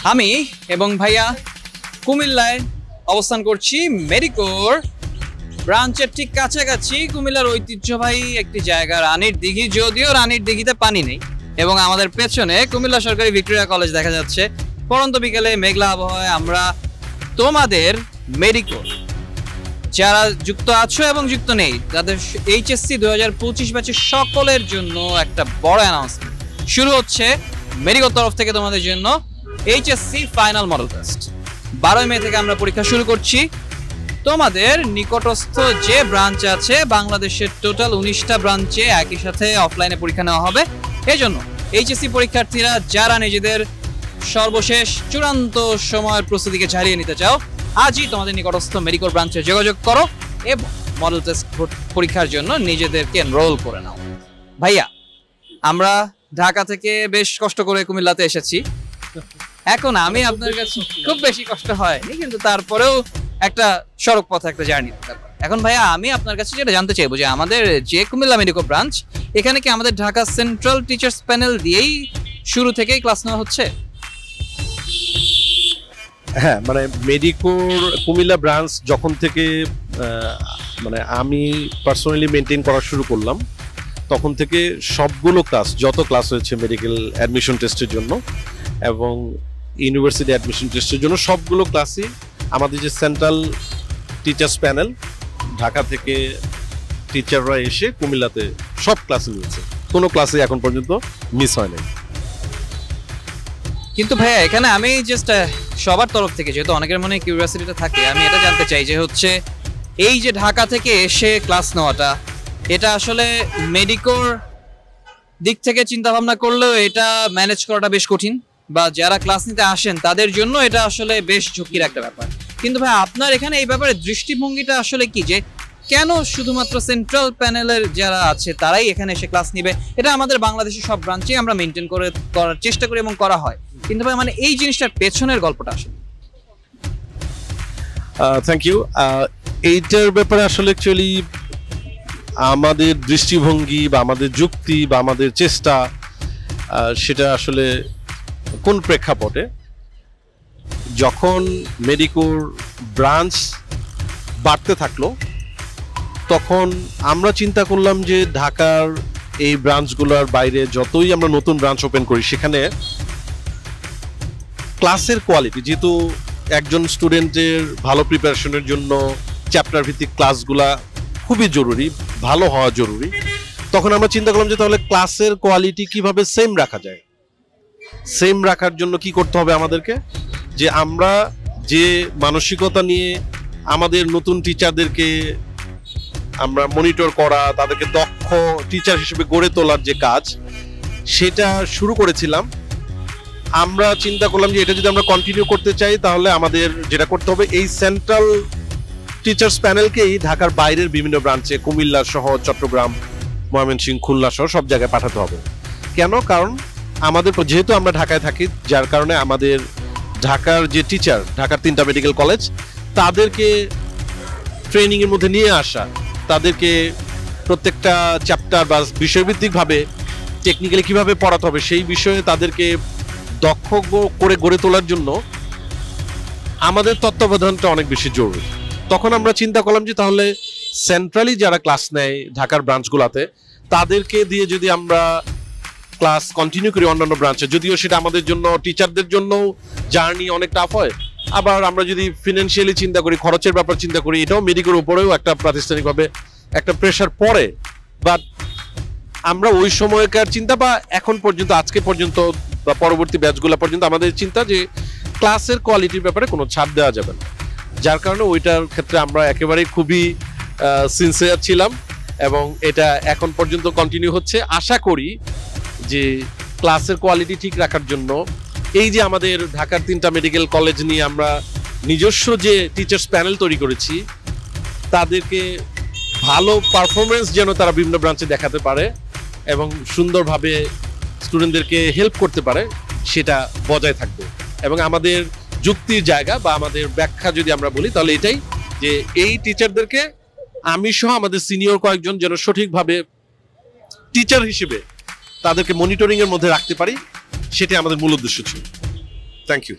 আমি এবং ভাইয়া কুমিল্লায় অবস্থান করছি মেডিকোর ব্রাঞ্চের ঠিক কাছাকাছি। কুমিল্লার ঐতিহ্যবাহী একটি জায়গা রানীর দিঘি, যদিও রানীর দিঘিতে পানি নেই। এবং আমাদের পেছনে কুমিল্লা সরকারি ভিক্টোরিয়া কলেজ দেখা যাচ্ছে। পরন্ত বিকেলে মেঘলা আবহাওয়ায় আমরা তোমাদের মেডিকোর যারা যুক্ত আছো এবং যুক্ত নেই, তাদের এইচএসসি 2025 ব্যাচের সকলের জন্য একটা বড় অ্যানাউন্সমেন্ট শুরু হচ্ছে মেডিকোর তরফ থেকে তোমাদের জন্য এইচএসসি ফাইনাল মডেল টেস্ট। 12 মে থেকে আমরা পরীক্ষা শুরু করছি। তোমাদের নিকটস্থ যে ব্রাঞ্চ আছে, বাংলাদেশের টোটাল 19টা ব্রাঞ্চে একই সাথে অফলাইনে পরীক্ষা নেওয়া হবে। এই জন্য এইচএসসি পরীক্ষার্থীরা যারা নিজেদের সর্বশেষ চূড়ান্ত সময়ের প্রস্তুতিকে ছাড়িয়ে নিতে চাও, আজই তোমাদের নিকটস্থ মেডিকোর ব্রাঞ্চে যোগাযোগ করো এবং মডেল টেস্ট পরীক্ষার জন্য নিজেদেরকে এনরোল করে নাও। ভাইয়া, আমরা ঢাকা থেকে বেশ কষ্ট করে কুমিল্লাতে এসেছি। এখন আমি আপনার কাছে খুব বেশি কষ্ট হয়নি, কিন্তু তারপরেও একটা সড়ক পথে একটা জার্নি। এখন ভাইয়া, আমি আপনার কাছে যেটা জানতে চাইবো যে আমাদের যে কুমিল্লা মেডিকো ব্রাঞ্চ, এখানে কি আমাদের ঢাকা সেন্ট্রাল টিচার্স প্যানেল দিয়েই শুরু থেকেই ক্লাস নেওয়া হচ্ছে? হ্যাঁ, মানে মেডিকোর কুমিল্লা ব্রাঞ্চ যখন থেকে মানে আমি পার্সোনালি মেনটেন করা শুরু করলাম, তখন থেকে সবগুলো ক্লাস, যত ক্লাস হয়েছে মেডিকেল অ্যাডমিশন টেস্টের জন্য এবং ইউনিভার্সিটি অ্যাডমিশন টেস্টের জন্য, সবগুলো ক্লাসই আমাদের যে সেন্ট্রাল টিচার্স প্যানেল, ঢাকা থেকে টিচাররা এসে কুমিল্লাতে সব ক্লাসে নিয়েছে। কোনো ক্লাসে এখন পর্যন্ত মিস হয় নাই। কিন্তু ভাইয়া, এখানে আমি জাস্ট সবার তরফ থেকে, যেহেতু অনেকের মনে কিউরিয়াসিটিটা থাকে, আমি এটা জানতে চাই যে হচ্ছে এই যে ঢাকা থেকে এসে ক্লাস নেওয়াটা, এটা আসলে মেডিকোর দিক থেকে চিন্তা ভাবনা করলেও এটা ম্যানেজ করাটা বেশ কঠিন, বা যারা ক্লাস নিতে আসেন তাদের জন্য এটা আসলে বেশ ঝুঁকির একটা ব্যাপার। কিন্তু ভাই, আপনার এখানে এই ব্যাপারে দৃষ্টিভঙ্গিটা আসলে কি, যে কেন শুধুমাত্র সেন্ট্রাল প্যানেলের যারা আছে তারাই এখানে এসে ক্লাস নিবে? এটা আমাদের বাংলাদেশের সব ব্রাঞ্চে আমরা মেনটেন করার চেষ্টা করি এবং করা হয়, কিন্তু ভাই মানে এই জিনিসটার পেছনের গল্পটা আসলে। Thank you. এইটার ব্যাপারে আসলে অ্যাকচুয়ালি আমাদের দৃষ্টিভঙ্গি বা আমাদের যুক্তি বা আমাদের চেষ্টা, সেটা আসলে কোন প্রেক্ষাপটে, যখন মেডিকোর ব্রাঞ্চ বাড়তে থাকলো, তখন আমরা চিন্তা করলাম যে ঢাকার এই ব্রাঞ্চগুলোর বাইরে যতই আমরা নতুন ব্রাঞ্চ ওপেন করি, সেখানে ক্লাসের কোয়ালিটি, যেহেতু একজন স্টুডেন্টের ভালো প্রিপারেশনের জন্য চ্যাপ্টার ভিত্তিক ক্লাসগুলা খুবই জরুরি, ভালো হওয়া জরুরি, তখন আমরা চিন্তা করলাম যে তাহলে ক্লাসের কোয়ালিটি কিভাবে সেম রাখা যায়। সেম রাখার জন্য কি করতে হবে আমাদেরকে, যে আমরা যে মানসিকতা নিয়ে আমাদের নতুন টিচারদেরকে আমরা মনিটর করা, তাদেরকে দক্ষ টিচার হিসেবে গড়ে তোলার যে কাজ, সেটা শুরু করেছিলাম, আমরা চিন্তা করলাম যে এটা যদি আমরা কন্টিনিউ করতে চাই, তাহলে আমাদের যেটা করতে হবে, এই সেন্ট্রাল টিচার্স প্যানেলকেই ঢাকার বাইরের বিভিন্ন ব্রাঞ্চে, কুমিল্লা সহ চট্টগ্রাম, ময়মনসিংহ, খুলনা সহ সব জায়গায় পাঠাতে হবে। কেন? কারণ আমাদের যেহেতু আমরা ঢাকায় থাকি, যার কারণে আমাদের ঢাকার যে টিচার, ঢাকার 3টা মেডিকেল কলেজ, তাদেরকে ট্রেনিংয়ের মধ্যে নিয়ে আসা, তাদেরকে প্রত্যেকটা চ্যাপ্টার বা বিষয়ভিত্তিকভাবে টেকনিক্যালি কিভাবে পড়াতে হবে সেই বিষয়ে তাদেরকে দক্ষ করে গড়ে তোলার জন্য আমাদের তত্ত্বাবধানটা অনেক বেশি জরুরি। তখন আমরা চিন্তা করলাম যে তাহলে সেন্ট্রালি যারা ক্লাস নেয় ঢাকার ব্রাঞ্চগুলোতে, তাদেরকে দিয়ে যদি আমরা ক্লাস কন্টিনিউ করি অন্যান্য ব্রাঞ্চে, যদিও সেটা আমাদের জন্য, টিচারদের জন্য জার্নি অনেক টাফ হয়। আবার আমরা যদি ফিনান্সিয়ালি চিন্তা করি, খরচের ব্যাপার চিন্তা করি, এটাও মেডিকেলের উপরেও একটা প্রাতিষ্ঠানিকভাবে একটা প্রেশার পড়ে। বাট আমরা ওই সময়কার চিন্তা, বা এখন পর্যন্ত, আজকে পর্যন্ত বা পরবর্তী ব্যাচগুলো পর্যন্ত আমাদের চিন্তা যে ক্লাসের কোয়ালিটির ব্যাপারে কোনো ছাড় দেওয়া যাবে না। যার কারণে ওইটার ক্ষেত্রে আমরা একেবারেই খুবই সিনসিয়ার ছিলাম এবং এটা এখন পর্যন্ত কন্টিনিউ হচ্ছে। আশা করি যে ক্লাসের কোয়ালিটি ঠিক রাখার জন্য এই যে আমাদের ঢাকার 3টা মেডিকেল কলেজ নিয়ে আমরা নিজস্ব যে টিচার্স প্যানেল তৈরি করেছি, তাদেরকে ভালো পারফরমেন্স যেন তারা বিভিন্ন ব্রাঞ্চে দেখাতে পারে এবং সুন্দরভাবে স্টুডেন্টদেরকে হেল্প করতে পারে, সেটা বজায় থাকবে। এবং আমাদের যুক্তির জায়গা বা আমাদের ব্যাখ্যা যদি আমরা বলি, তাহলে এটাই যে এই টিচারদেরকে আমি সহ আমাদের সিনিয়র কয়েকজন যেন সঠিকভাবে টিচার হিসেবে তাদেরকে মনিটরিং এর মধ্যে রাখতে পারি, সেটাই আমাদের মূল উদ্দেশ্য ছিল। Thank you.